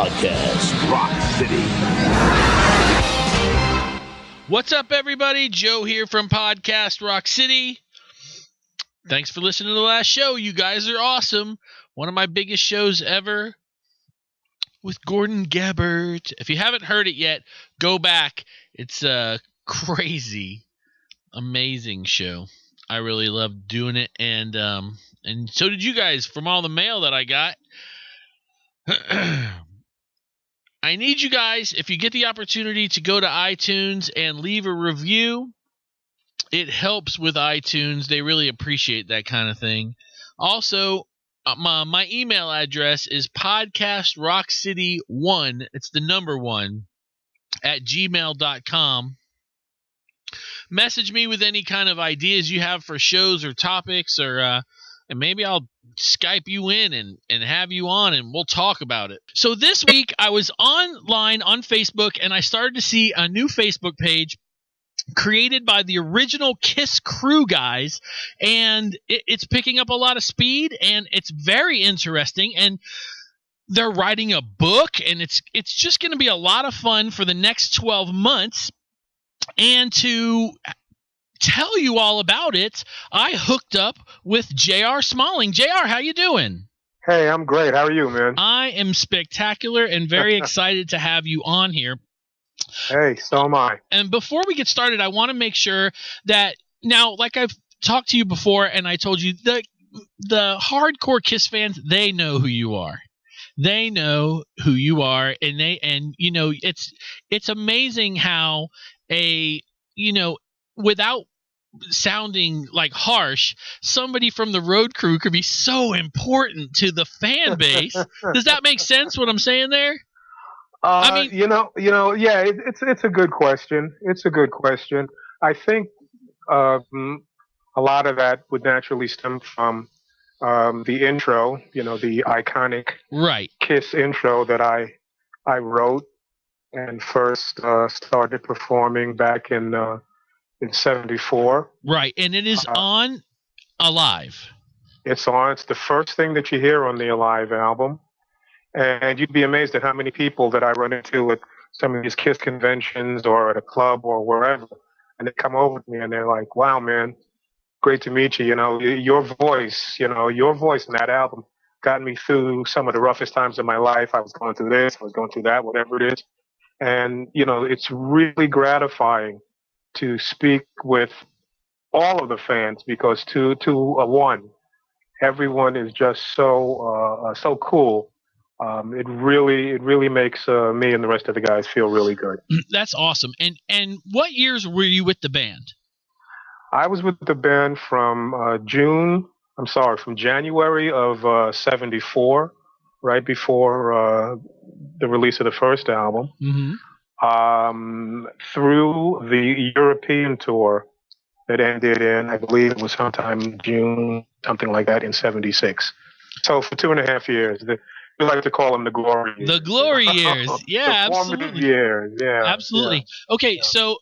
Podcast Rock City. What's up, everybody? Joe here from Podcast Rock City. Thanks for listening to the last show. You guys are awesome. One of my biggest shows ever with Gordon Gabbert. If you haven't heard it yet, go back. It's a crazy, amazing show. I really loved doing it, and so did you guys from all the mail that I got. I need you guys, if you get the opportunity, to go to iTunes and leave a review. It helps with iTunes. They really appreciate that kind of thing. Also, my email address is podcastrockcity1. It's the number 1 at gmail.com. Message me with any kind of ideas you have for shows or topics, or and maybe I'll Skype you in and have you on, and we'll talk about it. So this week I was online on Facebook, and I started to see a new Facebook page created by the original KISS Krew guys, and it's picking up a lot of speed, and it's very interesting, and they're writing a book, and it's just going to be a lot of fun for the next 12 months. And to tell you all about it, I hooked up with JR Smalling. JR, how you doing? Hey, I'm great. How are you, man? I am spectacular and very excited to have you on here. Hey, so am I. And before we get started, I want to make sure that now, like I've talked to you before, and I told you, the hardcore KISS fans, they know who you are. They know who you are, and you know, it's amazing how without sounding like harsh, somebody from the road crew could be so important to the fan base. Does that make sense what I'm saying there? I mean, yeah, it's a good question. It's a good question. I think a lot of that would naturally stem from the intro, the iconic KISS intro that I wrote and first started performing back in '74. Right, and it is on Alive. It's on. It's the first thing that you hear on the Alive album. And you'd be amazed at how many people that I run into at some of these KISS conventions or at a club or wherever, and they come over to me and they're like, "Wow, man, great to meet you. Your voice in that album got me through some of the roughest times of my life. I was going through this, I was going through that, whatever it is." And, it's really gratifying to speak with all of the fans because to a one, everyone is just so cool. It really makes me and the rest of the guys feel really good. That's awesome. And what years were you with the band? I was with the band from January of '74, right before the release of the first album, through the European tour that ended in, I believe it was sometime June, something like that, in '76. So for 2.5 years. We like to call them the glory years. The glory years. Yeah, the absolutely. Years. Yeah, absolutely. Yeah. Okay, so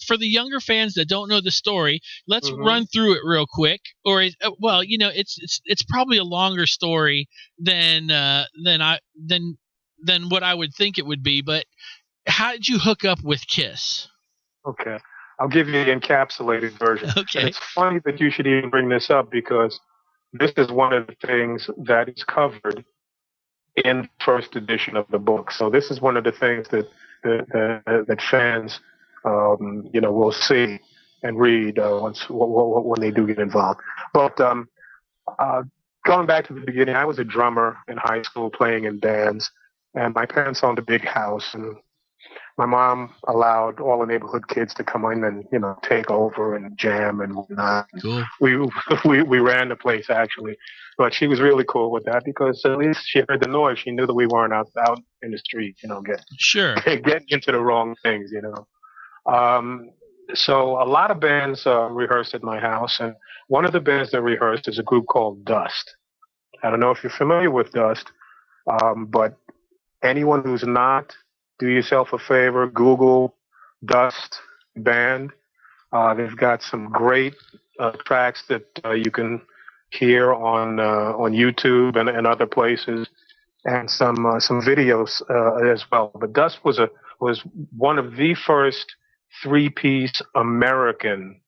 for the younger fans that don't know the story, let's run through it real quick. Or it's probably a longer story than what I would think it would be. But how did you hook up with KISS? Okay, I'll give you the encapsulated version. Okay, and it's funny that you should even bring this up because this is one of the things that is covered in the first edition of the book. So this is one of the things that fans, will see and read when they do get involved. But going back to the beginning, I was a drummer in high school playing in bands, and my parents owned a big house, and my mom allowed all the neighborhood kids to come in and, take over and jam and whatnot. Cool. We ran the place, actually. But she was really cool with that because at least she heard the noise. She knew that we weren't out in the street, getting into the wrong things, So a lot of bands rehearsed at my house. And one of the bands that rehearsed is a group called Dust. I don't know if you're familiar with Dust, but anyone who's not, do yourself a favor, Google Dust Band. They've got some great tracks that you can hear on YouTube and other places. and some videos as well. But Dust was one of the first three-piece American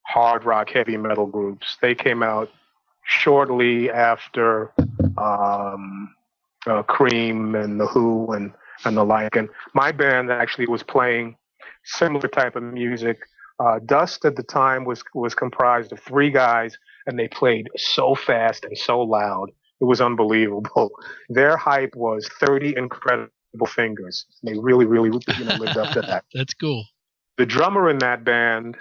hard rock heavy metal groups. They came out shortly after Cream and the Who and the like. And my band actually was playing similar type of music. Dust at the time was comprised of three guys, and they played so fast and so loud. It was unbelievable. Their hype was 30 incredible fingers. They really, really, lived up to that. That's cool. The drummer in that band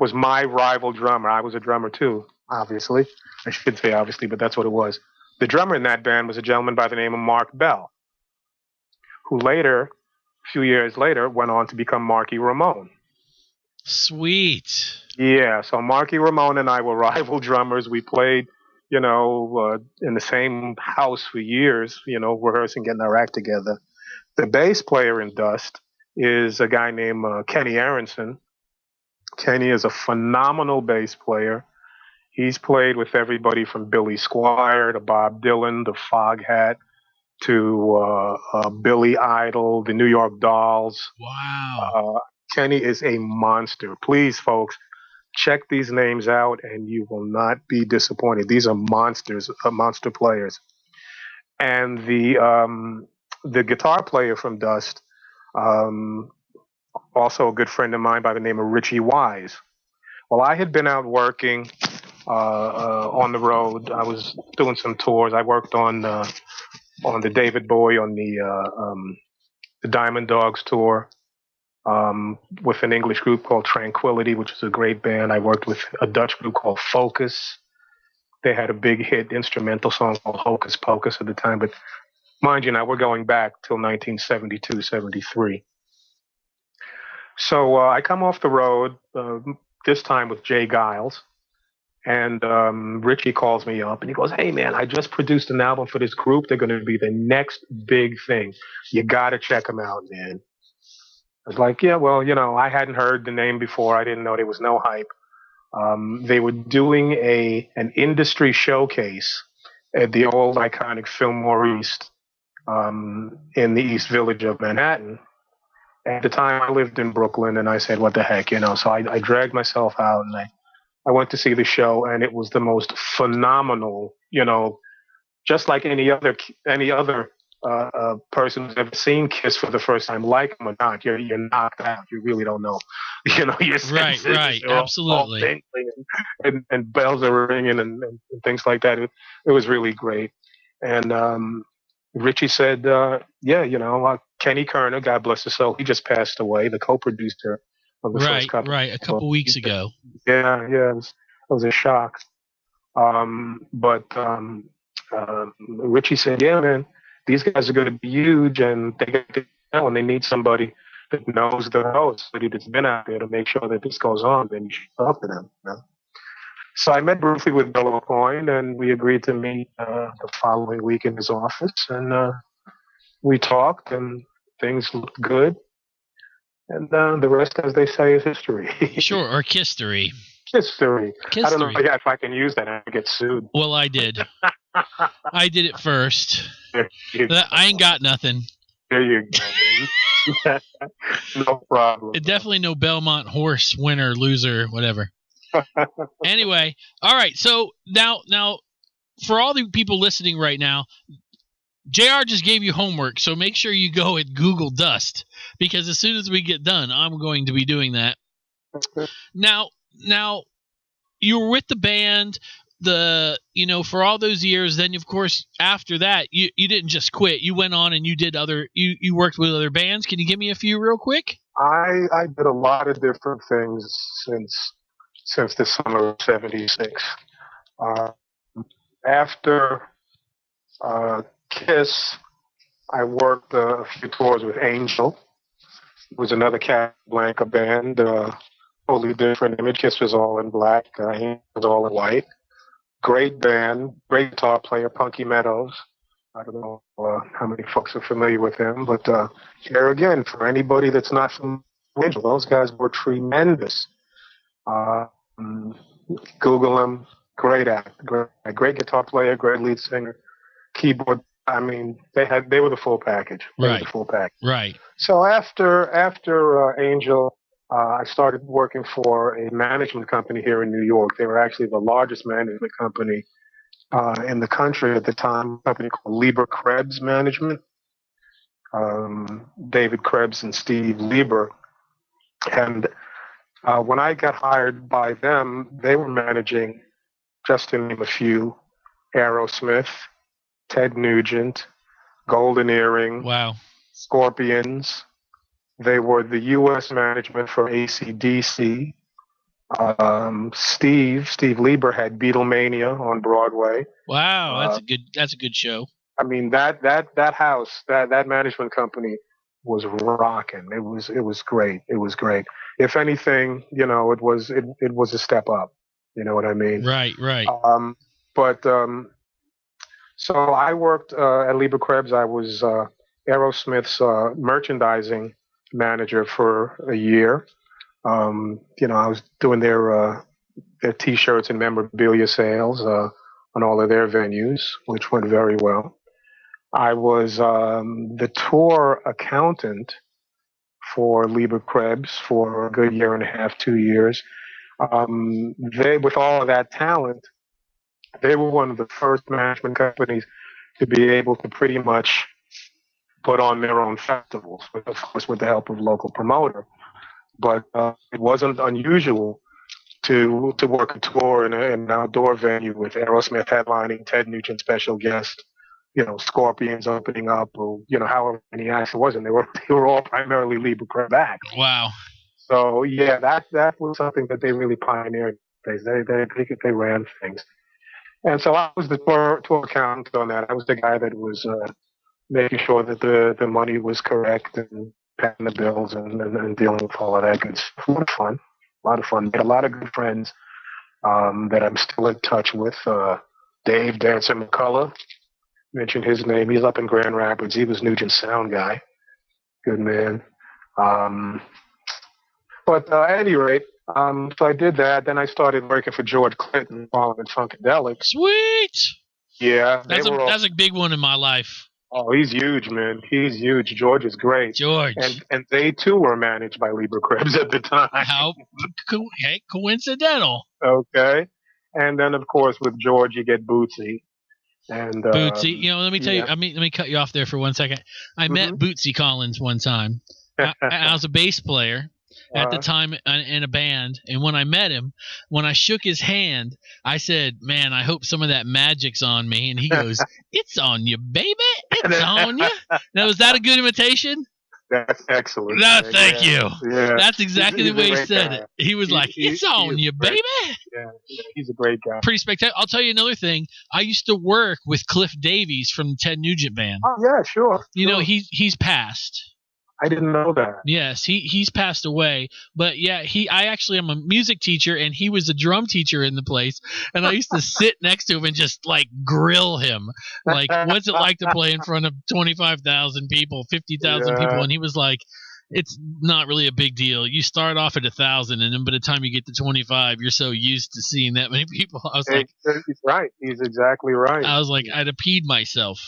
was my rival drummer. I was a drummer too, obviously. I should say obviously, but that's what it was. The drummer in that band was a gentleman by the name of Mark Bell, who later, a few years later, went on to become Marky Ramone. Sweet. Yeah, so Marky Ramone and I were rival drummers. We played, in the same house for years, rehearsing, getting our act together. The bass player in Dust is a guy named Kenny Aronson. Kenny is a phenomenal bass player. He's played with everybody from Billy Squier to Bob Dylan to Foghat to Billy Idol, the New York Dolls. Wow. Kenny is a monster. Please, folks, check these names out and you will not be disappointed. These are monsters, monster players. And the guitar player from Dust, also a good friend of mine by the name of Richie Wise. Well, I had been out working on the road. I was doing some tours. I worked on the David Bowie on the Diamond Dogs tour with an English group called Tranquility, which is a great band. I worked with a Dutch group called Focus. They had a big hit instrumental song called Hocus Pocus at the time. But mind you, now we're going back till 1972, 73. So I come off the road, this time with Jay Giles. And Richie calls me up and he goes, "Hey, man, I just produced an album for this group. They're going to be the next big thing. You got to check them out, man." I was like, yeah, well, I hadn't heard the name before. I didn't know there was no hype. They were doing an industry showcase at the old iconic Fillmore East in the East Village of Manhattan. At the time, I lived in Brooklyn, and I said, what the heck, So I dragged myself out, and I went to see the show, and it was the most phenomenal, just like any other person who's ever seen KISS for the first time, like them or not, you're knocked out. You really don't know, your senses Right, are absolutely. all tingling and bells are ringing and things like that. It was really great. And Richie said, Kenny Kerner, God bless his soul, he just passed away, the co-producer of the first couple. Right, a couple weeks ago. Yeah, it was a shock. But Richie said, "Yeah, man, these guys are going to be huge, and they get to know, and they need somebody that knows the host, somebody that's been out there to make sure that this goes on. Then you should talk to them." So I met briefly with Bill O'Coin, and we agreed to meet the following week in his office, and we talked, and things looked good. And the rest, as they say, is history. Sure, or history. History. I don't know if I can use that. I get sued. Well, I did. I did it first. I ain't got nothing. There you go. No problem. Definitely no Belmont horse, winner, loser, whatever. Anyway, all right. So now, for all the people listening right now, JR just gave you homework, so make sure you go and Google Dust, because as soon as we get done, I'm going to be doing that. Now, you were with the band, for all those years. Then, of course, after that, you didn't just quit. You went on and you did you worked with other bands. Can you give me a few real quick? I did a lot of different things since the summer of '76. After KISS, I worked a few tours with Angel. It was another Casablanca band, totally different image. KISS was all in black, Angel was all in white. Great band, great guitar player, Punky Meadows. I don't know how many folks are familiar with him, but here again, for anybody that's not familiar with Angel, those guys were tremendous. Google them. Great act, great guitar player, great lead singer. keyboard. I mean, they were the full package. They were the full package. Right. So after Angel, I started working for a management company here in New York. They were actually the largest management company in the country at the time. A company called Lieber Krebs Management. David Krebs and Steve Lieber. And when I got hired by them, they were managing, just to name a few, Aerosmith, Ted Nugent, Golden Earring, Wow, Scorpions. They were the U.S. management for AC/DC. Steve Lieber had Beatlemania on Broadway. wow, that's a good show. I mean that house, that management company was rocking. It was great. It was great. If anything, it was a step up. You know what I mean? Right. But so I worked at Lieber Krebs. I was Aerosmith's merchandising manager for a year. I was doing their T-shirts and memorabilia sales on all of their venues, which went very well. I was the tour accountant for Lieber Krebs for a good year and a half, 2 years. With all of that talent, they were one of the first management companies to be able to pretty much put on their own festivals, of course, with the help of local promoter. But it wasn't unusual to work a tour in an outdoor venue with Aerosmith headlining, Ted Nugent special guest, Scorpions opening up, or however many acts it was, and they were all primarily Lieber Krebs acts. Wow. So yeah, that was something that they really pioneered. They ran things, and so I was the tour accountant on that. I was the guy that was making sure that the money was correct and paying the bills and dealing with all of that good stuff. A lot of fun. Made a lot of good friends that I'm still in touch with. Dave Dancer McCullough, mentioned his name. He's up in Grand Rapids. He was Nugent's sound guy. Good man. But at any rate, so I did that. Then I started working for George Clinton, following Funkadelic. Sweet. Yeah, that's a big one in my life. Oh, he's huge, man. He's huge. George is great. George. And they too were managed by Lieber Krebs at the time. How coincidental. Okay. And then of course with George you get Bootsy. And Bootsy, let me tell you. Let me cut you off there for 1 second. I met Bootsy Collins one time. I was a bass player at the time in a band, and when I met him, when I shook his hand, I said, "Man, I hope some of that magic's on me." And he goes, "It's on you, baby. It's on you." Now, was that a good imitation? That's excellent. No, thank you. Yeah. That's exactly the way he said it. He was like, "It's on you, baby." Yeah, he's a great guy. Pretty spectacular. I'll tell you another thing. I used to work with Cliff Davies from the Ted Nugent Band. Oh yeah, sure. He's passed. I didn't know that. Yes, he's passed away. But yeah, I actually am a music teacher, and he was a drum teacher in the place. And I used to sit next to him and just like grill him, like, "What's it like to play in front of 25,000 people, 50,000 people?" And he was like, "It's not really a big deal. You start off at 1,000, and then by the time you get to 25, you're so used to seeing that many people." I was like, "He's right. He's exactly right." I was like, I'd have peed myself.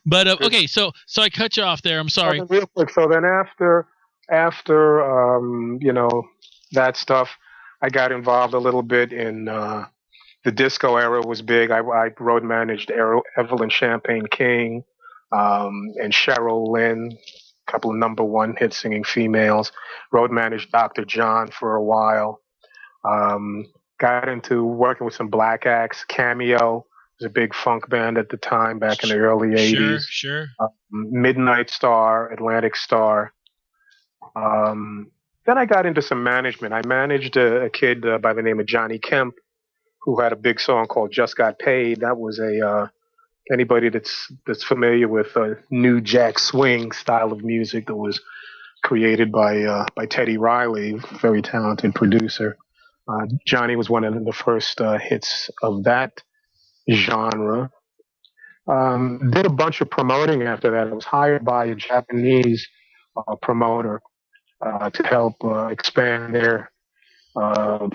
But okay, so I cut you off there. I'm sorry. Real quick. So then after that stuff, I got involved a little bit in the disco era. Was big. I road managed Evelyn Champagne King and Cheryl Lynn, a couple of #1 hit singing females. Road managed Dr. John for a while. Got into working with some black acts. Cameo was a big funk band at the time, back in the early 80s. Sure. Midnight Star, Atlantic Star. Then I got into some management. I managed a kid by the name of Johnny Kemp, who had a big song called "Just Got Paid." That was anybody that's familiar with New Jack Swing style of music that was created by Teddy Riley, very talented producer. Johnny was one of the first hits of that genre. Did a bunch of promoting after that. I was hired by a Japanese promoter to help expand their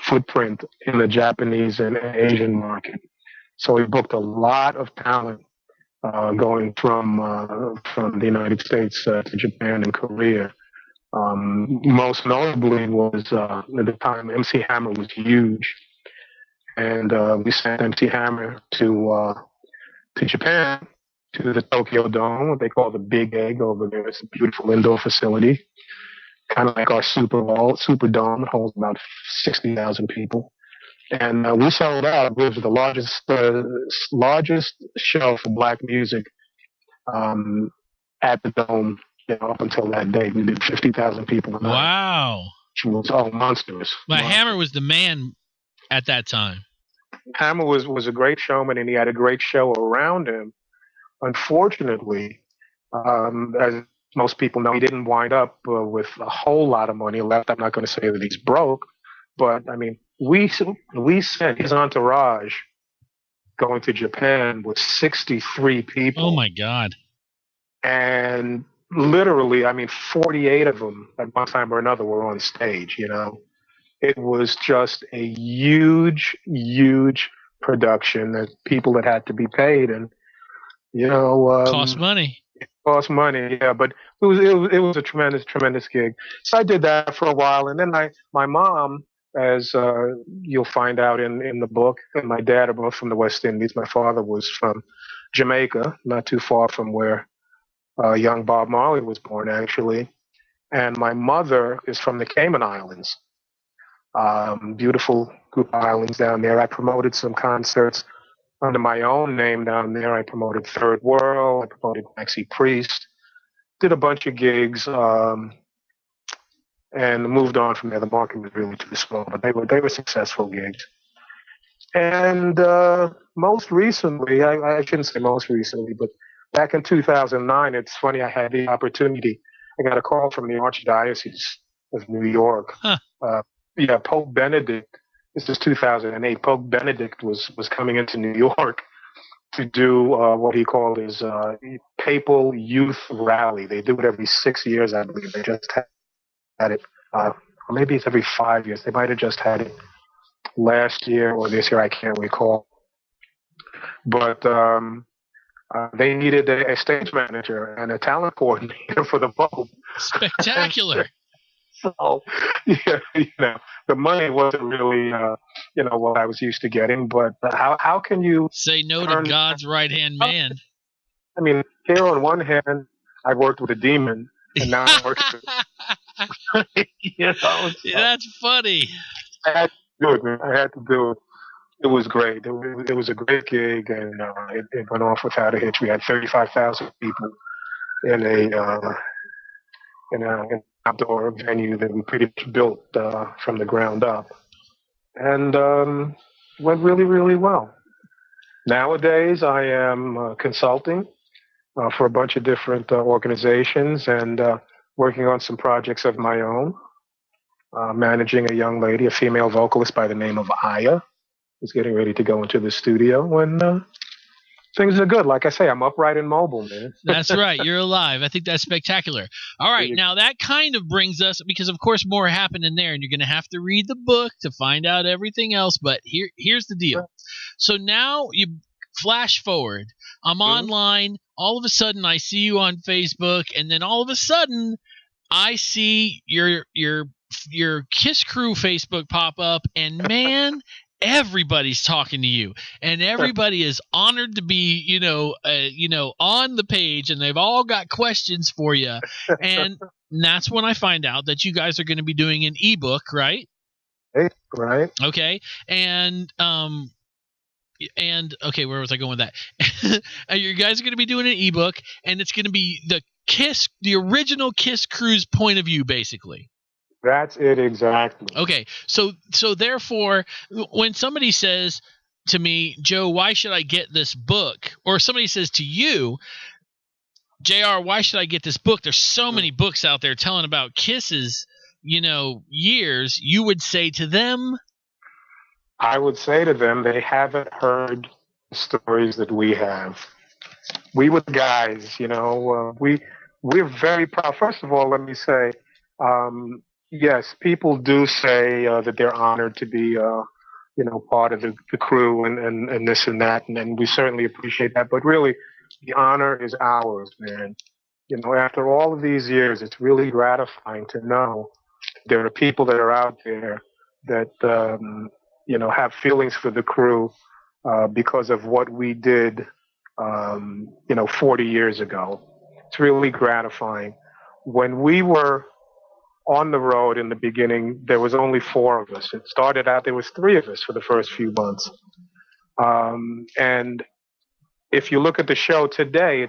footprint in the Japanese and Asian market. So we booked a lot of talent going from the United States to Japan and Korea. Most notably was at the time MC Hammer was huge, and we sent MC Hammer to Japan, to the Tokyo Dome, what they call the Big Egg over there. It's a beautiful indoor facility, kind of like our Superdome. It holds about 60,000 people. And we sold out. It was the largest show for black music at the Dome. Up until that day, we did 50,000 people a night. Wow. Which was all monstrous. Well, Hammer was the man at that time. Hammer was a great showman, and he had a great show around him. Unfortunately, as most people know, he didn't wind up with a whole lot of money left. I'm not going to say that he's broke, but I mean, we sent his entourage going to Japan with 63 people. Oh my God! And literally, I mean, 48 of them at one time or another were on stage. It was just a huge, huge production that people that had to be paid, and cost money. Cost money, yeah. But it was a tremendous, tremendous gig. So I did that for a while, and then my mom, as you'll find out in the book, and my dad are both from the West Indies. My father was from Jamaica, not too far from where young Bob Marley was born, actually. And my mother is from the Cayman Islands. Beautiful group of islands down there. I promoted some concerts under my own name down there. I promoted Third World. I promoted Maxi Priest. Did a bunch of gigs, and moved on from there. The market was really too small, but they were successful gigs. And most recently, I shouldn't say most recently, but back in 2009, it's funny, I had the opportunity. I got a call from the Archdiocese of New York. Huh. Pope Benedict, this is 2008, Pope Benedict was coming into New York to do what he called his Papal Youth Rally. They do it every 6 years, I believe. They just had it, or maybe it's every 5 years. They might have just had it last year or this year, I can't recall. But they needed a stage manager and a talent coordinator for the Pope. Spectacular. So, the money wasn't really, what I was used to getting. But how can you say no to God's right-hand man? I mean, here on one hand, I worked with a demon, and now I work with so. That's funny. I had to do it, man. I had to do it. It was great. It was a great gig, and it went off without a hitch. We had 35,000 people in an outdoor venue that we pretty much built from the ground up, and went really, really well. Nowadays, I am consulting for a bunch of different organizations and working on some projects of my own. Managing a young lady, a female vocalist by the name of Aya, who's getting ready to go into the studio, and things are good. Like I say, I'm upright and mobile, man. That's right. You're alive. I think that's spectacular. All right. Now, that kind of brings us, because, of course, more happened in there, and you're going to have to read the book to find out everything else. But here's the deal. So now you flash forward. I'm online. All of a sudden, I see you on Facebook, and then all of a sudden, I see your KISS Krew Facebook pop up, and man, everybody's talking to you, and everybody is honored to be, on the page, and they've all got questions for you. And that's when I find out that you guys are going to be doing an ebook, right? Right. Okay. And okay, where was I going with that? You guys are going to be doing an ebook, and it's going to be the original KISS Krew's point of view, basically. That's it, exactly. Okay, so therefore, when somebody says to me, Joe, why should I get this book? Or somebody says to you, JR, why should I get this book? There's so many books out there telling about KISS's, years. You would say to them? I would say to them, they haven't heard the stories that we have. We were the guys, we're very proud. First of all, let me say, yes, people do say that they're honored to be, part of the crew and this and that, and we certainly appreciate that. But really, the honor is ours, man. After all of these years, it's really gratifying to know there are people that are out there that have feelings for the crew because of what we did, 40 years ago. It's really gratifying. When we were on the road in the beginning, there was only 4 of us. It started out there was 3 of us for the first few months, and if you look at the show today,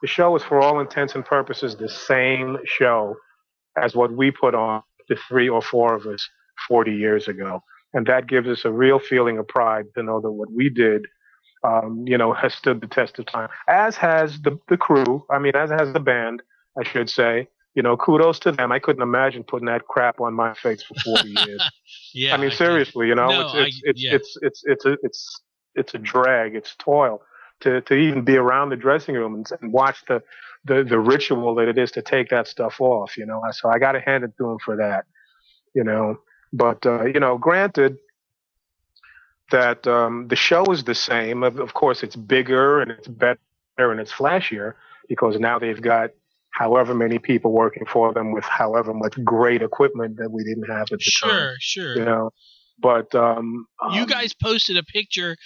the show is for all intents and purposes the same show as what we put on the 3 or 4 of us 40 years ago. And that gives us a real feeling of pride to know that what we did, has stood the test of time, as has the crew. I mean, as has the band, I should say. Kudos to them. I couldn't imagine putting that crap on my face for 40 years. Yeah. I mean, seriously, it's a drag. It's toil to even be around the dressing room and watch the ritual that it is to take that stuff off. So I got to hand it to them for that. But granted that the show is the same. Of course, it's bigger and it's better and it's flashier because now they've got however many people working for them with however much great equipment that we didn't have at the time. Sure. But you guys posted a picture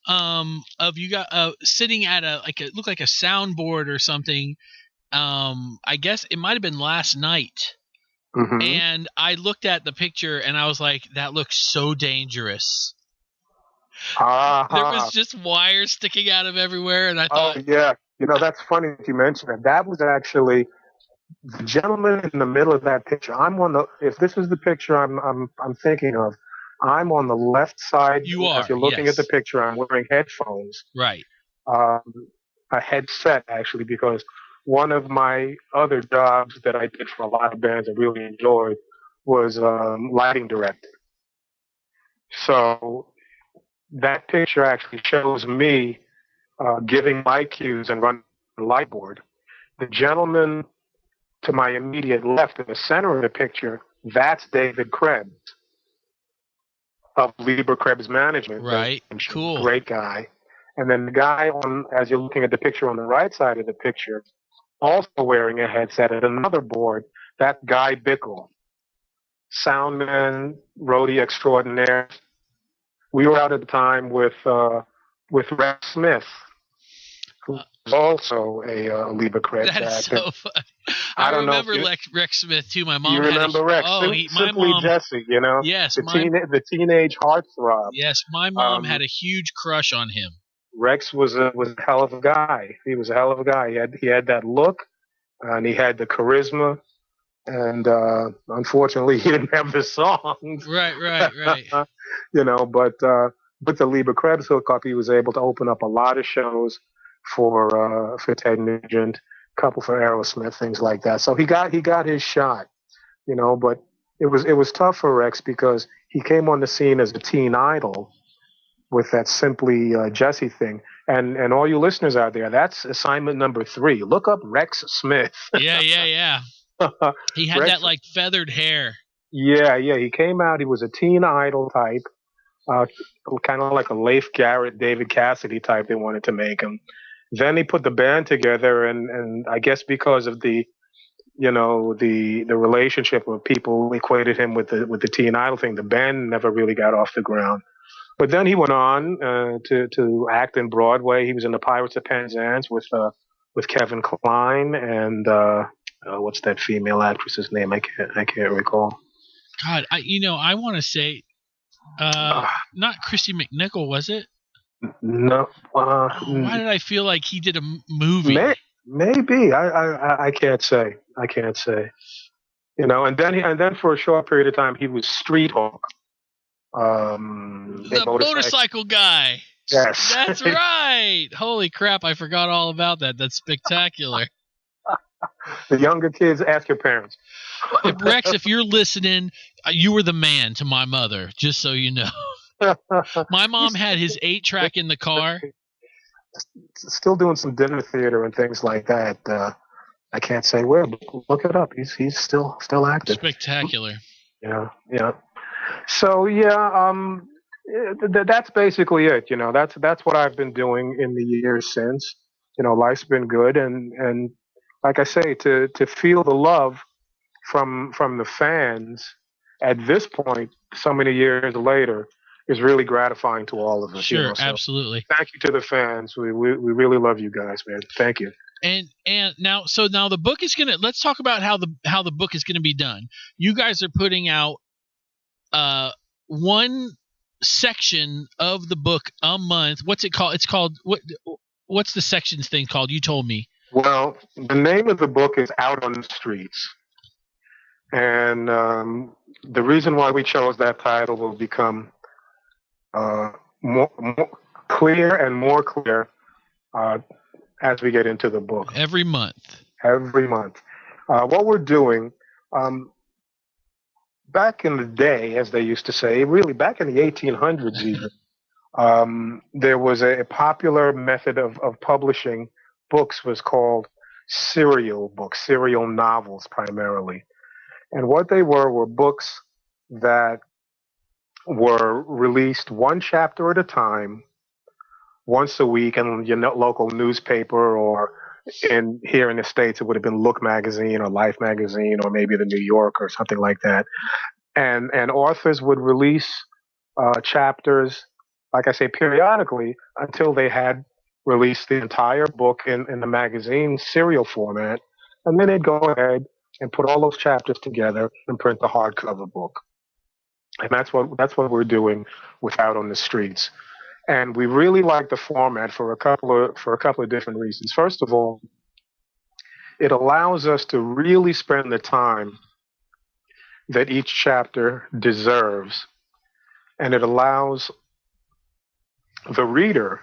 of you got sitting at it looked like a soundboard or something. I guess it might have been last night. Mm-hmm. And I looked at the picture and I was like, that looks so dangerous. Uh-huh. There was just wires sticking out of everywhere, and I thought, oh yeah, that's funny that you mentioned that. That was actually the gentleman in the middle of that picture. If this is the picture I'm thinking of, I'm on the left side. You are. As you're looking at the picture, I'm wearing headphones. Right. A headset actually, because one of my other jobs that I did for a lot of bands I really enjoyed was lighting director. So that picture actually shows me giving light cues and running the light board. The gentleman to my immediate left in the center of the picture, that's David Krebs of Lieber Krebs Management. Right. Cool. Great guy. And then the guy as you're looking at the picture on the right side of the picture, also wearing a headset at another board, that's Guy Bickle, soundman, roadie extraordinaire. We were out at the time with Rex Smith, who's also a Lieber Krebs actor. That's so funny. I remember Rex Smith too. My mom. You remember Rex? Simply Jesse, Yes, the teenage heartthrob. Yes, my mom had a huge crush on him. Rex was a hell of a guy. He was a hell of a guy. He had that look, and he had the charisma. And unfortunately, he didn't have the songs. Right. But with the Lieber Krebs hookup, he was able to open up a lot of shows for Ted Nugent, a couple for Aerosmith, things like that. So he got his shot, But it was tough for Rex because he came on the scene as a teen idol with that Simply Jesse thing. And all you listeners out there, that's assignment number 3. Look up Rex Smith. Yeah. He had that feathered hair. Yeah. He came out. He was a teen idol type, kind of like a Leif Garrett, David Cassidy type. They wanted to make him. Then he put the band together, and I guess because of the relationship where people equated him with the teen idol thing, the band never really got off the ground. But then he went on to act in Broadway. He was in the Pirates of Penzance with Kevin Kline and what's that female actress's name? I can't recall. God, I want to say, not Christy McNichol, was it? No. Why did I feel like he did a movie? Maybe I can't say. And then for a short period of time he was Street Hawk. The motorcycle guy. Yes. That's right. Holy crap, I forgot all about that. That's spectacular. The younger kids, ask your parents. Rex, if you're listening, you were the man to my mother, just so you know. My mom had his 8-track in the car. Still doing some dinner theater and things like that. I can't say where, but look it up. He's still active. Spectacular. Yeah. So That's basically it. That's what I've been doing in the years since. Life's been good, and like I say, to feel the love from the fans at this point, so many years later, is really gratifying to all of us. Sure, So absolutely. thank you to the fans. We really love you guys, man. Thank you. And now the book is gonna. Let's talk about how the book is gonna be done. You guys are putting out one section of the book a month. What's it called? It's called what's the sections thing called? You told me. Well, the name of the book is Out on the Streets. And the reason why we chose that title will become more clear and more clear as we get into the book. Every month. Every month. What we're doing, back in the day, as they used to say, really back in the 1800s even, there was a popular method of publishing books was called serial books, serial novels primarily. And what they were books that were released one chapter at a time, once a week in your local newspaper, or here in the States, it would have been Look magazine or Life magazine or maybe the New Yorker or something like that. And authors would release chapters, like I say, periodically until they had released the entire book in the magazine serial format. And then they'd go ahead and put all those chapters together and print the hardcover book. And that's what we're doing with Out on the Streets. And we really like the format for a couple of different reasons. First of all, it allows us to really spend the time that each chapter deserves, and it allows the reader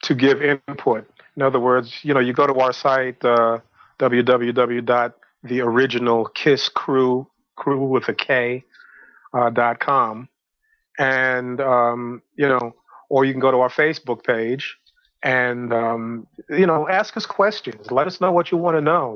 to give input. In other words, you go to our site, www.theoriginalkisskrew, crew with a K.com, and or you can go to our Facebook page and ask us questions. Let us know what you want to know.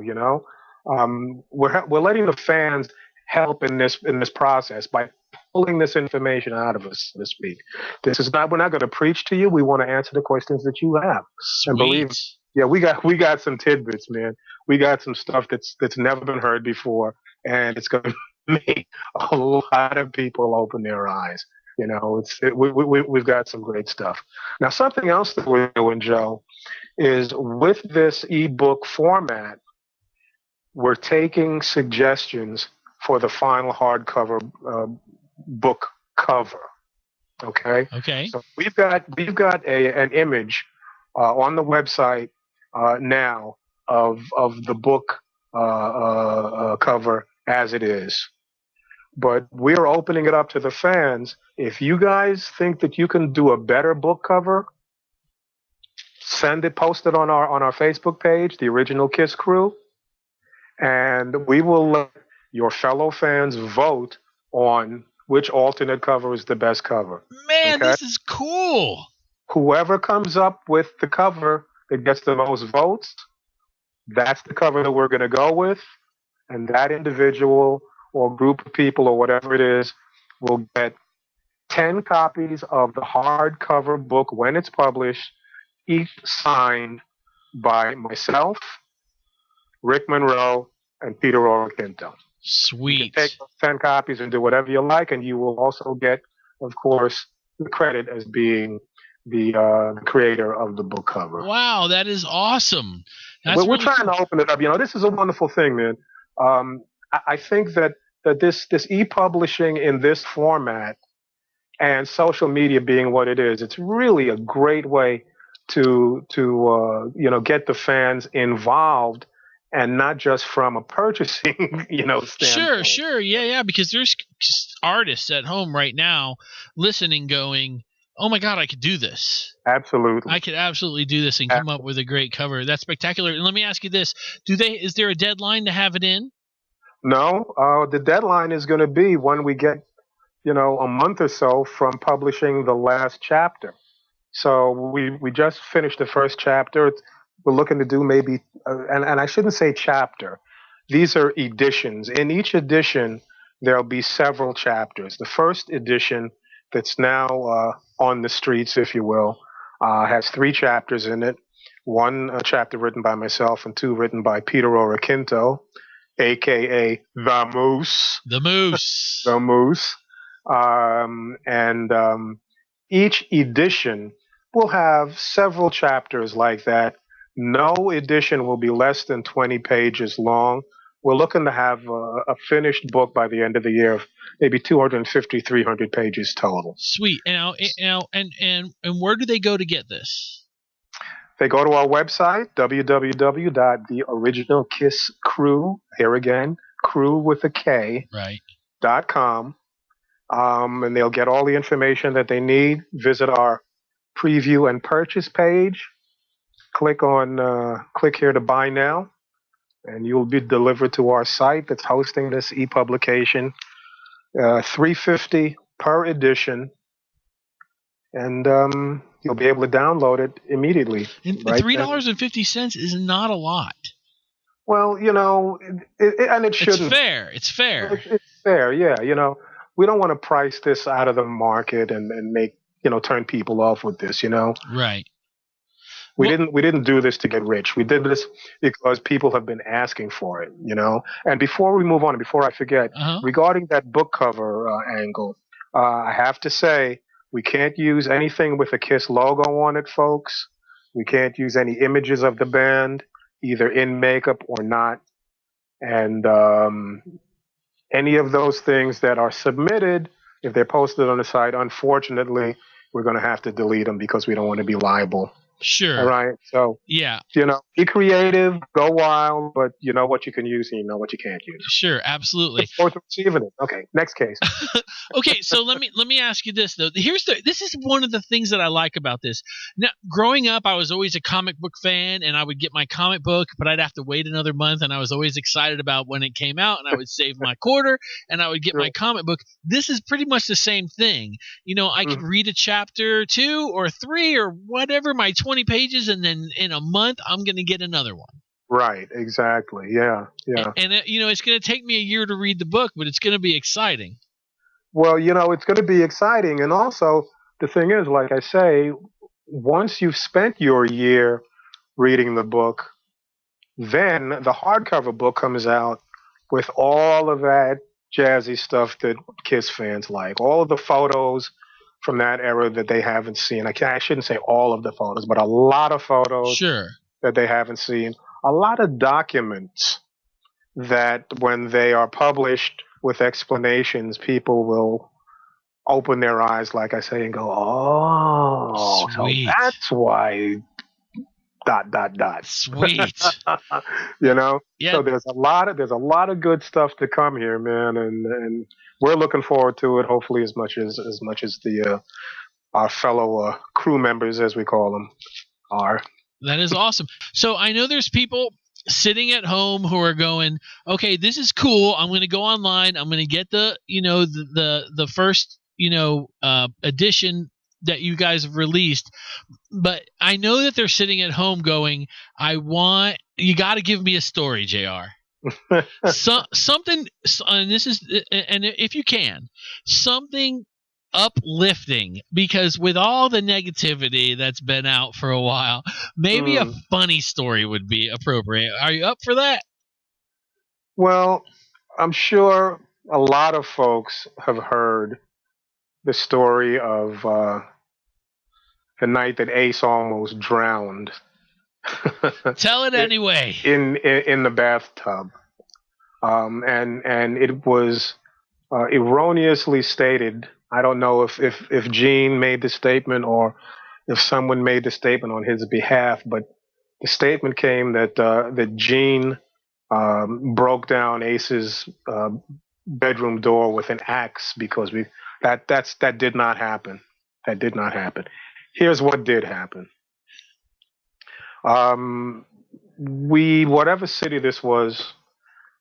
We're letting the fans help in this process by pulling this information out of us, so to speak. We're not going to preach to you. We want to answer the questions that you have. Sweet. And believe, yeah, we got some tidbits, man. We got some stuff that's never been heard before, and it's going to make a lot of people open their eyes. We've got some great stuff. Now, something else that we're doing, Joe, is with this ebook format, we're taking suggestions for the final hardcover book cover. Okay. Okay. So we've got an image on the website now of the book cover as it is. But we're opening it up to the fans. If you guys think that you can do a better book cover, post it on our Facebook page, The Original KISS Crew, and we will let your fellow fans vote on which alternate cover is the best cover. Man, okay? This is cool. Whoever comes up with the cover that gets the most votes, that's the cover that we're going to go with, and that individual or group of people or whatever it is will get 10 copies of the hardcover book when it's published, each signed by myself, Rick Monroe, and Peter Oroquinto. Sweet. You can take those 10 copies and do whatever you like, and you will also get, of course, the credit as being the creator of the book cover. Wow, that is awesome. We're really trying to open it up. This is a wonderful thing, man. I think that this e-publishing in this format and social media being what it is, it's really a great way to get the fans involved, and not just from a purchasing standpoint. Sure, yeah, because there's artists at home right now listening, going, "Oh my God, I could do this." Absolutely, I could absolutely do this and come up with a great cover. That's spectacular. And let me ask you this: is there a deadline to have it in? No, the deadline is going to be when we get, a month or so from publishing the last chapter. So we just finished the first chapter. We're looking to do maybe, and I shouldn't say chapter. These are editions. In each edition, there'll be several chapters. The first edition that's now on the streets, if you will. Has 3 chapters in it. One chapter written by myself and 2 written by Peter Oroquinto, a.k.a. The Moose. The Moose. The Moose. And each edition will have several chapters like that. No edition will be less than 20 pages long. We're looking to have a finished book by the end of the year of maybe 250, 300 pages total. Sweet. And where do they go to get this? They go to our website, www.theoriginalkisskrew, here again, crew with a K, right. .com. And they'll get all the information that they need. Visit our preview and purchase page. Click here to buy now, and you'll be delivered to our site that's hosting this e-publication. $3.50 per edition, and you'll be able to download it immediately. And $3.50 is not a lot. Well, and it shouldn't. It's fair. It's fair, yeah. We don't want to price this out of the market and make turn people off with this. Right. We didn't do this to get rich. We did this because people have been asking for it, And before we move on, and before I forget, regarding that book cover angle, I have to say we can't use anything with a KISS logo on it, folks. We can't use any images of the band, either in makeup or not. And any of those things that are submitted, if they're posted on the site, unfortunately, we're going to have to delete them because we don't want to be liable. Sure. All right. So, yeah. Be creative, go wild, but you know what you can use and you know what you can't use. Sure, absolutely. Look forward to receiving it. Okay, next case. Okay, so let me ask you this though. This is one of the things that I like about this. Now, growing up, I was always a comic book fan, and I would get my comic book, but I'd have to wait another month, and I was always excited about when it came out, and I would save my quarter, and I would get my comic book. This is pretty much the same thing. I could read a chapter 2 or 3 or whatever, my 20 pages, and then in a month I'm going to get another one. Right, exactly. Yeah. And it's going to take me a year to read the book, but it's going to be exciting. Well, it's going to be exciting, and also the thing is, like I say, once you've spent your year reading the book, then the hardcover book comes out with all of that jazzy stuff that KISS fans like, all of the photos from that era that they haven't seen. I shouldn't say all of the photos, but a lot of photos that they haven't seen. A lot of documents that when they are published with explanations, people will open their eyes, like I say, and go, oh, sweet. So that's why ... Sweet. Yeah. So there's a lot of good stuff to come here, man, and we're looking forward to it. Hopefully, as much as the our fellow crew members, as we call them, are. That is awesome. So I know there's people sitting at home who are going, okay, this is cool. I'm going to go online. I'm going to get the first edition that you guys have released. But I know that they're sitting at home going, you got to give me a story, JR. Something, and if you can, something uplifting, because with all the negativity that's been out for a while, maybe a funny story would be appropriate. Are you up for that? Well, I'm sure a lot of folks have heard the story of the night that Ace almost drowned. Tell it anyway. In the bathtub, and it was erroneously stated. I don't know if Gene made the statement or if someone made the statement on his behalf, but the statement came that Gene broke down Ace's bedroom door with an axe because that did not happen. That did not happen. Here's what did happen. Whatever city this was,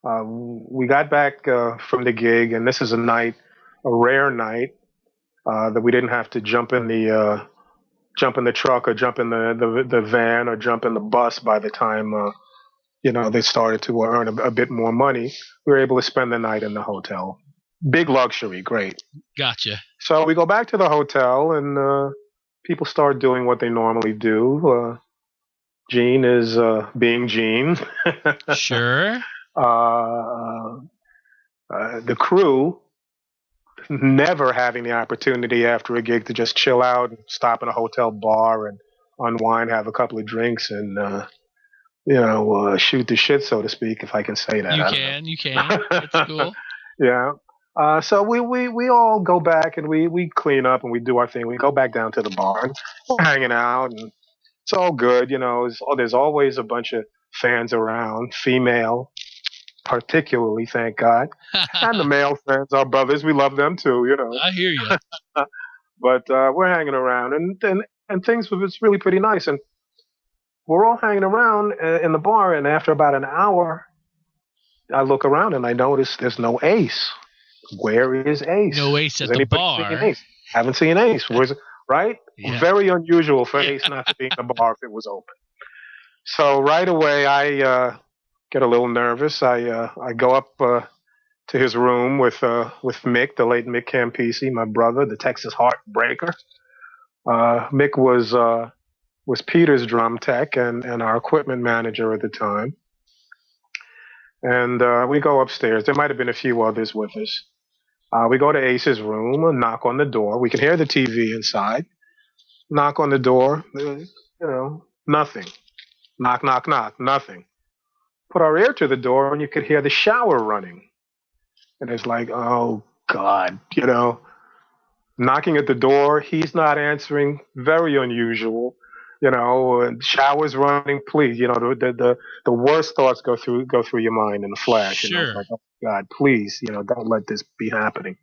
we got back from the gig, and this is a rare night, that we didn't have to jump in the truck or jump in the van or jump in the bus by the time they started to earn a bit more money. We were able to spend the night in the hotel. Big luxury, great. Gotcha. So we go back to the hotel, and people start doing what they normally do. Gene is being Gene. Sure. The crew never having the opportunity after a gig to just chill out and stop in a hotel bar and unwind, have a couple of drinks, and shoot the shit, so to speak, if I can say that. You can. That's cool. Yeah. So we all go back and we clean up and we do our thing. We go back down to the bar and we're hanging out and it's all good. There's always a bunch of fans around, female, particularly, thank God. And the male fans, our brothers, we love them too, I hear you. But we're hanging around and things was really pretty nice. And we're all hanging around in the bar. And after about an hour, I look around and I notice there's no Ace. Where is Ace? No Ace at the bar. Seen Ace? Haven't seen Ace. Where's right? Yeah. Very unusual for Ace not to be in the bar if it was open. So right away, I get a little nervous. I go up to his room with Mick, the late Mick Campisi, my brother, the Texas Heartbreaker. Mick was Peter's drum tech and our equipment manager at the time. And we go upstairs. There might have been a few others with us. We go to Ace's room and knock on the door. We can hear the TV inside. Knock on the door. Nothing. Knock, knock, knock. Nothing. Put our ear to the door and you could hear the shower running. And it's like, oh, God, knocking at the door. He's not answering. Very unusual. Showers running, please. The worst thoughts go through your mind in a flash. Sure. It's like, oh God, please, don't let this be happening.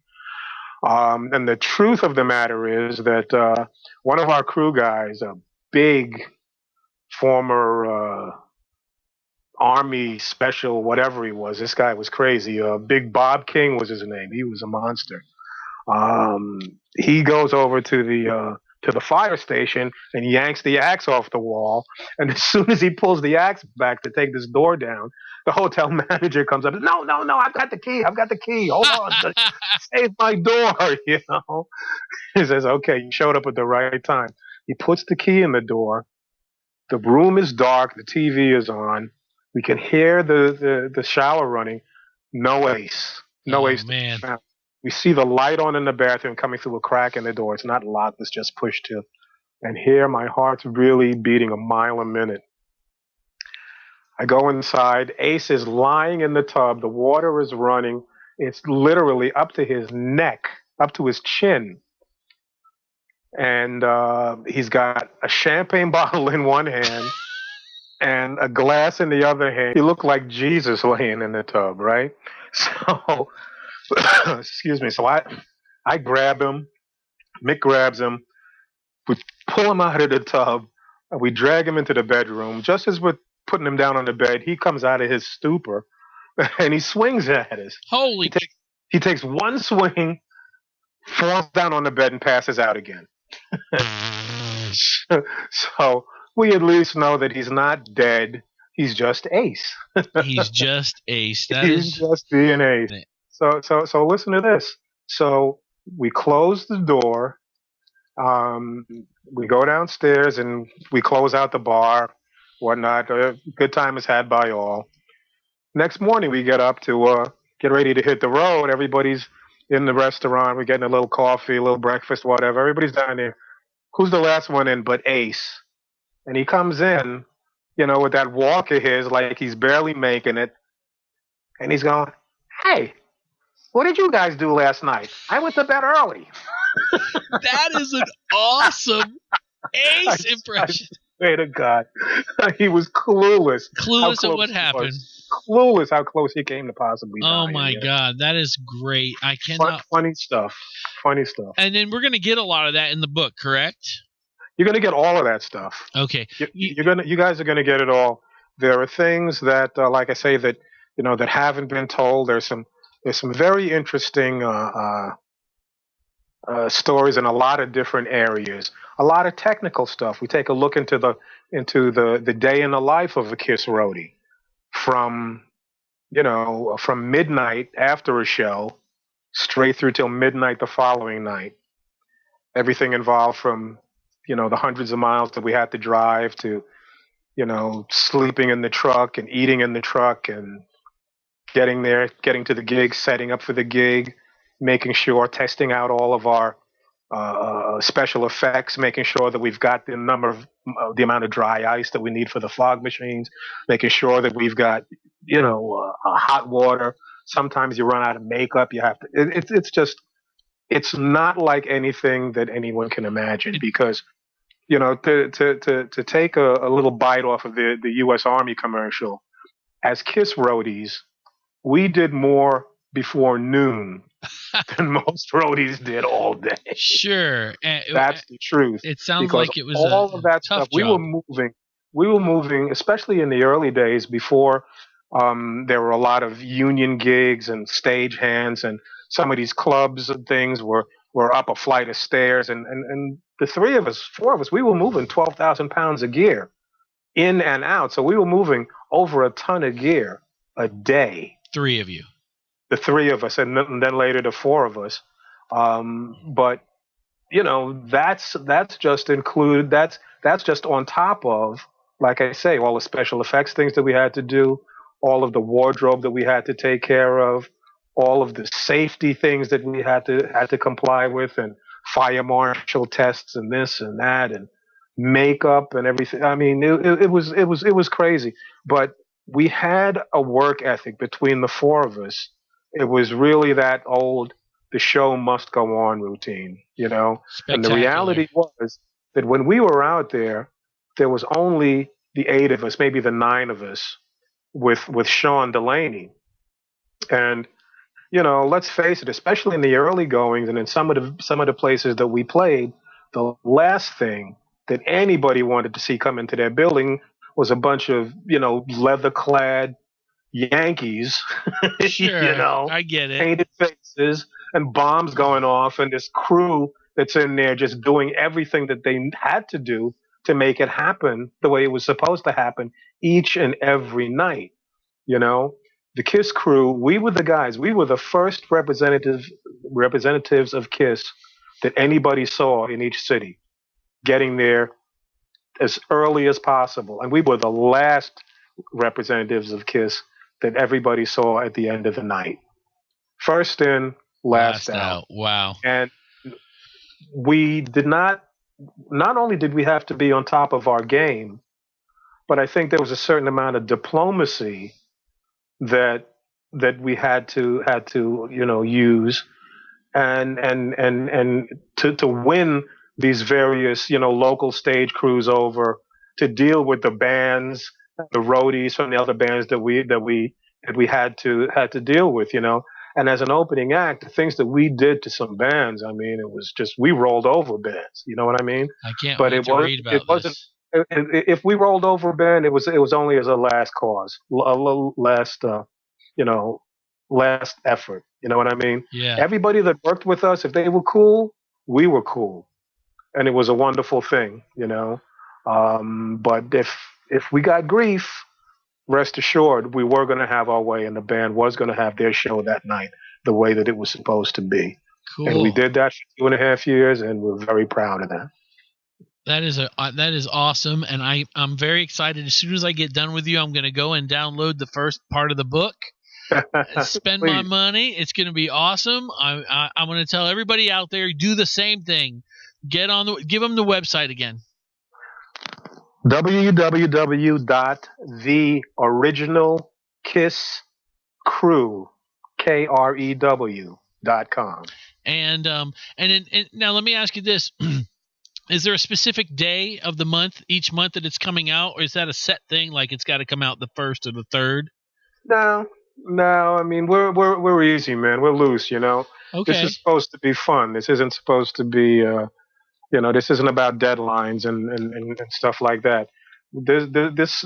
And the truth of the matter is that one of our crew guys, a big former Army special, whatever he was, this guy was crazy. Big Bob King was his name. He was a monster. He goes over to the fire station and yanks the axe off the wall. And as soon as he pulls the axe back to take this door down, the hotel manager comes up. No, I've got the key. Hold on, save my door. He says, okay, you showed up at the right time. He puts the key in the door. The room is dark. The TV is on. We can hear the shower running. No Ace. No Ace. Man. We see the light on in the bathroom coming through a crack in the door. It's not locked. It's just pushed to. And here my heart's really beating a mile a minute. I go inside. Ace is lying in the tub. The water is running. It's literally up to his neck, up to his chin. And he's got a champagne bottle in one hand and a glass in the other hand. He looked like Jesus laying in the tub, right? So, excuse me. So I grab him. Mick grabs him. We pull him out of the tub. And we drag him into the bedroom. Just as we're putting him down on the bed, he comes out of his stupor and he swings at us. Holy! He takes one swing, falls down on the bed, and passes out again. So we at least know that he's not dead. He's just Ace. He's just Ace. He's just being Ace. So listen to this. So we close the door. We go downstairs and we close out the bar, whatnot. A good time is had by all. Next morning we get up to get ready to hit the road. Everybody's in the restaurant. We're getting a little coffee, a little breakfast, whatever. Everybody's down there. Who's the last one in but Ace? And he comes in, with that walk of his, like he's barely making it. And he's going, hey, what did you guys do last night? I went to bed early. That is an awesome Ace impression. I swear to God. He was clueless. Clueless at what happened. Clueless how close he came to possibly dying. Oh my God, that is great. I cannot. Funny stuff. And then we're going to get a lot of that in the book, correct? You're going to get all of that stuff. Okay. You guys are going to get it all. There are things that, like I say, that that haven't been told. There's some very interesting stories in a lot of different areas. A lot of technical stuff. We take a look into the day in the life of a KISS roadie, from midnight after a show, straight through till midnight the following night. Everything involved from, the hundreds of miles that we had to drive to, sleeping in the truck and eating in the truck and getting there, getting to the gig, setting up for the gig, making sure, testing out all of our special effects, making sure that we've got the amount of dry ice that we need for the fog machines, making sure that we've got, hot water. Sometimes you run out of makeup. You have to. It's just, it's not like anything that anyone can imagine because, to take a little bite off of the U.S. Army commercial, as KISS roadies, we did more before noon than most roadies did all day. Sure. That's the truth. It sounds because like it was all of that tough stuff, we job. were moving, especially in the early days before there were a lot of union gigs and stage hands, and some of these clubs and things were up a flight of stairs, and the four of us, we were moving 12,000 pounds of gear in and out. So we were moving over a ton of gear a day. 3 of you. The 3 of us, and then later the 4 of us. But that's just included. That's just on top of, like I say, all the special effects things that we had to do, all of the wardrobe that we had to take care of, all of the safety things that we had to comply with, and fire marshal tests and this and that, and makeup and everything. I mean, it was crazy. But we had a work ethic between the 4 of us. It was really that old "the show must go on" routine, And the reality was that when we were out there was only the 8 of us, maybe the 9 of us, with Sean Delaney. And let's face it, especially in the early goings and in some of the places that we played, the last thing that anybody wanted to see come into their building was a bunch of leather-clad Yankees, Sure, I get it. painted faces and bombs going off, and this crew that's in there just doing everything that they had to do to make it happen the way it was supposed to happen each and every night. The KISS crew, we were the guys. We were the first representatives of KISS that anybody saw in each city, getting there as early as possible, and we were the last representatives of KISS that everybody saw at the end of the night. First in, last out. Wow. And we did not only did we have to be on top of our game, but I think there was a certain amount of diplomacy that we had to use and to win these various local stage crews over, to deal with the bands, the roadies from the other bands that we had to deal with, And as an opening act, the things that we did to some bands, I mean, it was just, we rolled over bands. You know what I mean? I can't wait to read about this. If we rolled over a band, it was only as a last cause, last effort. You know what I mean? Yeah. Everybody that worked with us, if they were cool, we were cool, and it was a wonderful thing. But if we got grief, rest assured, we were going to have our way, and the band was going to have their show that night the way that it was supposed to be. Cool. And we did that for 2.5 years, and we're very proud of that. That is awesome, and I'm very excited. As soon as I get done with you, I'm going to go and download the first part of the book. Spend my money. It's going to be awesome. I'm going to tell everybody out there, do the same thing. Give them the website again. www.theoriginalkisskrew.com. And now let me ask you this. Is there a specific day of the month, each month, that it's coming out, or is that a set thing, like it's got to come out the 1st or the 3rd? No. I mean, we're easy, man. We're loose, Okay. This is supposed to be fun. This isn't supposed to be, this isn't about deadlines and stuff like that.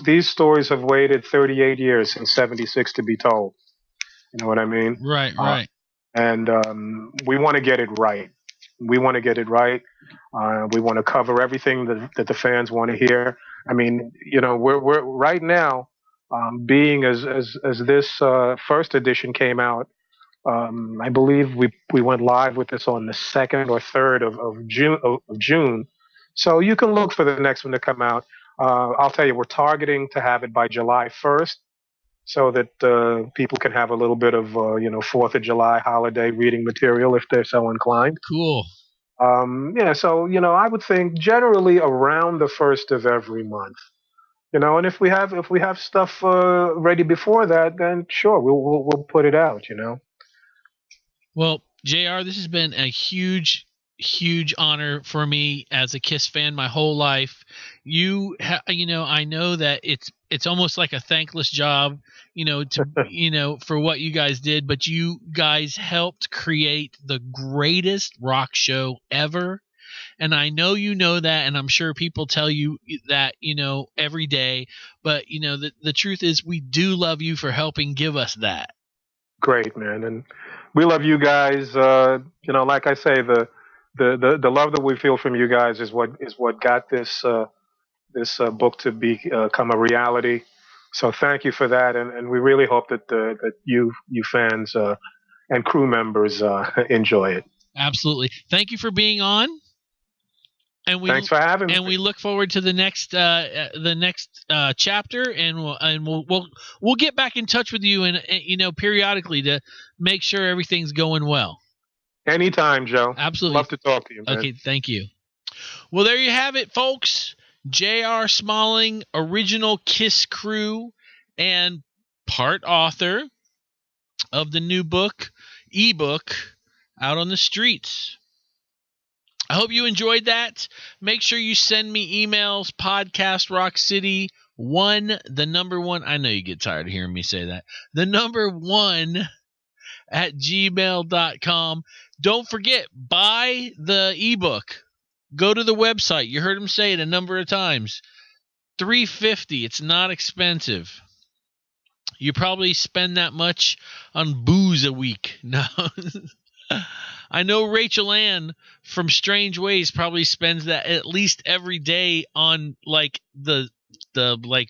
These stories have waited 38 years since '76 to be told. You know what I mean? Right. And we want to get it right. We want to get it right. We want to cover everything that the fans want to hear. I mean, we're right now, being as this first edition came out I believe we went live with this on the 2nd or 3rd of June. So you can look for the next one to come out. I'll tell you, we're targeting to have it by July 1st, so that people can have a little bit of 4th of July holiday reading material if they're so inclined. Cool. Yeah, so I would think generally around the 1st of every month. And if we have stuff ready before that, then sure, we'll put it out. Well, JR, this has been a huge honor for me as a KISS fan my whole life. I know that it's almost like a thankless job, for what you guys did, but you guys helped create the greatest rock show ever. And I know you know that, and I'm sure people tell you that, every day. But, the truth is we do love you for helping give us that. Great, man. And we love you guys. Like I say, the love that we feel from you guys is what got this book to become a reality. So thank you for that, and we really hope that you fans and crew members enjoy it. Absolutely. Thank you for being on. And thanks for having me. And we look forward to the next chapter, and we'll get back in touch with you and periodically to make sure everything's going well. Anytime, Joe. Absolutely. Love to talk to you, man. Okay, thank you. Well, there you have it, folks. J.R. Smalling, original KISS crew and part author of the new book, ebook, out on the streets. I hope you enjoyed that. Make sure you send me emails, podcast Rock City 1, the number 1. I know you get tired of hearing me say that. The number 1 at gmail.com. Don't forget, buy the ebook. Go to the website. You heard him say it a number of times. $3.50. It's not expensive. You probably spend that much on booze a week. No. I know Rachel Ann from Strange Ways probably spends that at least every day on like the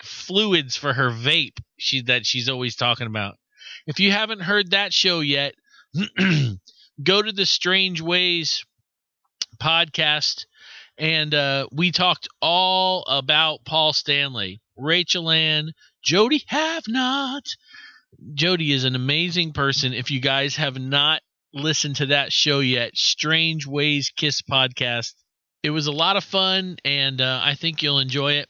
fluids for her vape that she's always talking about. If you haven't heard that show yet, go to the Strange Ways podcast, and we talked all about Paul Stanley, Rachel Ann, Jody Have Not. Jody is an amazing person. If you guys have not listened to that show yet, Strange Ways KISS podcast. It was a lot of fun, and I think you'll enjoy it.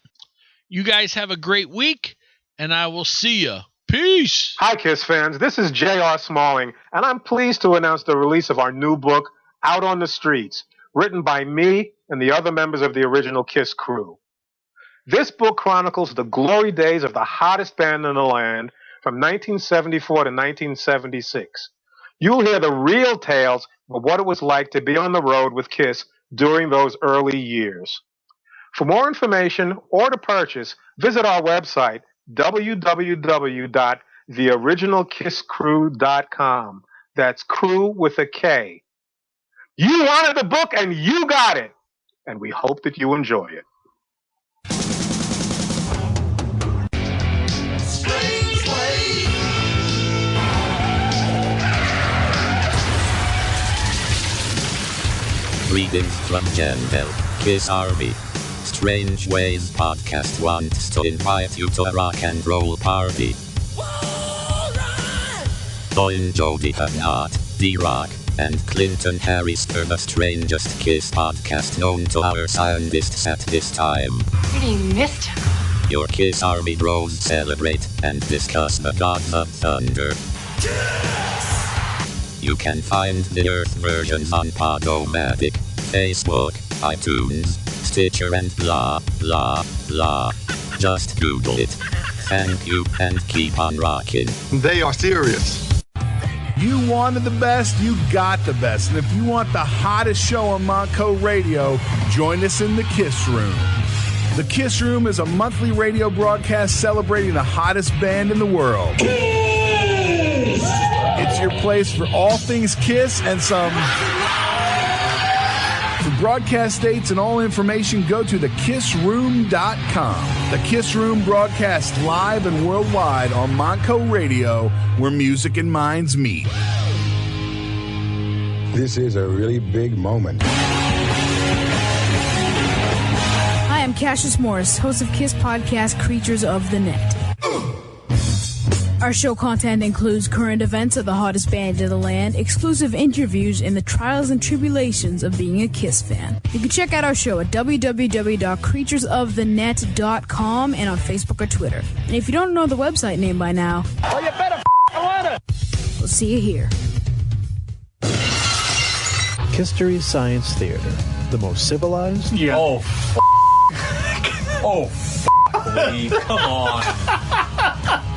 You guys have a great week, and I will see you. Peace. Hi, KISS fans. This is J.R. Smalling, and I'm pleased to announce the release of our new book, Out on the Streets, written by me and the other members of the original KISS crew. This book chronicles the glory days of the hottest band in the land from 1974 to 1976. You'll hear the real tales of what it was like to be on the road with KISS during those early years. For more information or to purchase, visit our website, www.theoriginalkisskrew.com. That's crew with a K. You wanted the book and you got it. And we hope that you enjoy it. Greetings from Gentle, KISS Army. Strange Ways podcast wants to invite you to a rock and roll party. Join Jody Have Not, D-Rock, and Clinton Harris for the strangest KISS podcast known to our scientists at this time. Pretty mystical. Your KISS Army bros celebrate and discuss the gods of thunder. Yes! You can find the Earth versions on Podomatic, Facebook, iTunes, Stitcher, and blah, blah, blah. Just Google it. Thank you, and keep on rocking. They are serious. You wanted the best, you got the best. And if you want the hottest show on Monco Radio, join us in the KISS Room. The KISS Room is a monthly radio broadcast celebrating the hottest band in the world. It's your place for all things KISS and some. For broadcast dates and all information, go to thekissroom.com. The KISS Room broadcasts live and worldwide on Monco Radio, where music and minds meet. This is a really big moment. Hi, I'm Cassius Morris, host of KISS podcast Creatures of the Net. Our show content includes current events of the hottest band in the land, exclusive interviews, and the trials and tribulations of being a KISS fan. You can check out our show at www.creaturesofthenet.com and on Facebook or Twitter. And if you don't know the website name by now, well, you better learn it. We'll see you here. History Science Theater, the most civilized. Yeah. Oh, Lee, come on.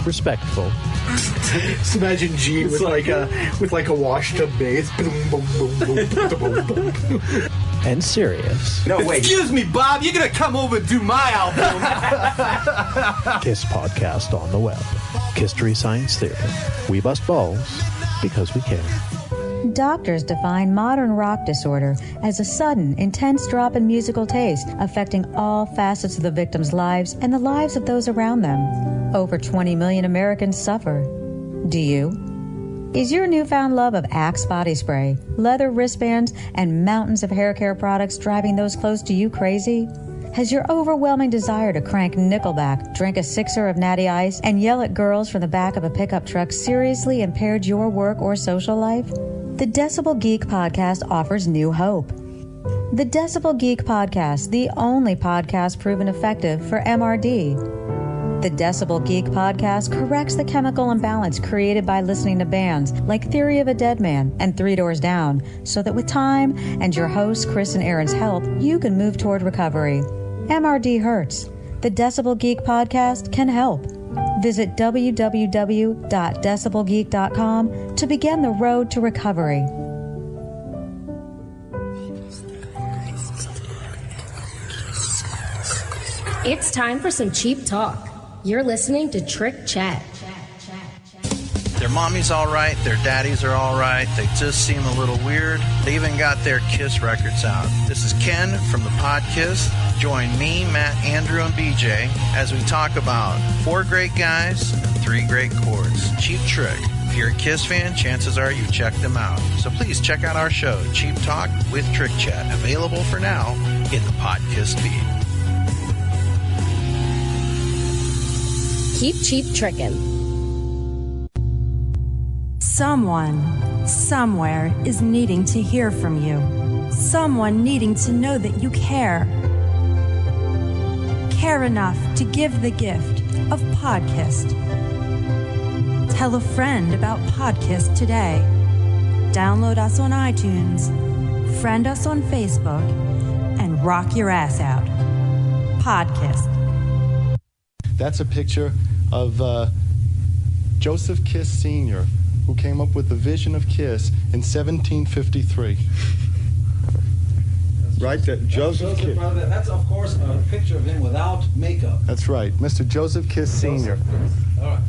Respectful. Just imagine Gene with like a washed up bass. And serious. No, wait. Excuse me, Bob. You're gonna come over and do my album. KISS podcast on the web. History Science Theater. We bust balls because we care. Doctors define modern rock disorder as a sudden, intense drop in musical taste, affecting all facets of the victims' lives and the lives of those around them. Over 20 million Americans suffer. Do you? Is your newfound love of Axe body spray, leather wristbands, and mountains of hair care products driving those close to you crazy? Has your overwhelming desire to crank Nickelback, drink a sixer of Natty Ice, and yell at girls from the back of a pickup truck seriously impaired your work or social life? The Decibel Geek Podcast offers new hope. The Decibel Geek Podcast, the only podcast proven effective for MRD. The Decibel Geek Podcast corrects the chemical imbalance created by listening to bands like Theory of a Dead Man and Three Doors Down, so that with time and your hosts Chris and Aaron's help, you can move toward recovery. MRD hurts. The Decibel Geek Podcast can help. Visit www.decibelgeek.com to begin the road to recovery. It's time for some cheap talk. You're listening to Trick Chat. Their mommy's all right, their daddies are all right, they just seem a little weird. They even got their KISS records out. This is Ken from the Pod KISS. Join me, Matt, Andrew, and BJ as we talk about 4 great guys and 3 great chords. Cheap Trick. If you're a KISS fan, chances are you checked them out. So please check out our show, Cheap Talk with Trick Chat, available for now in the Pod KISS feed. Keep cheap trickin'. Someone, somewhere, is needing to hear from you. Someone needing to know that you care. Care enough to give the gift of Podcast. Tell a friend about Podcast today. Download us on iTunes, friend us on Facebook, and rock your ass out. Podcast. That's a picture of Joseph KISS Sr., who came up with the vision of KISS in 1753. Right, that Joseph KISS. That's, of course, a picture of him without makeup. That's right, Mr. Joseph KISS Sr. All right.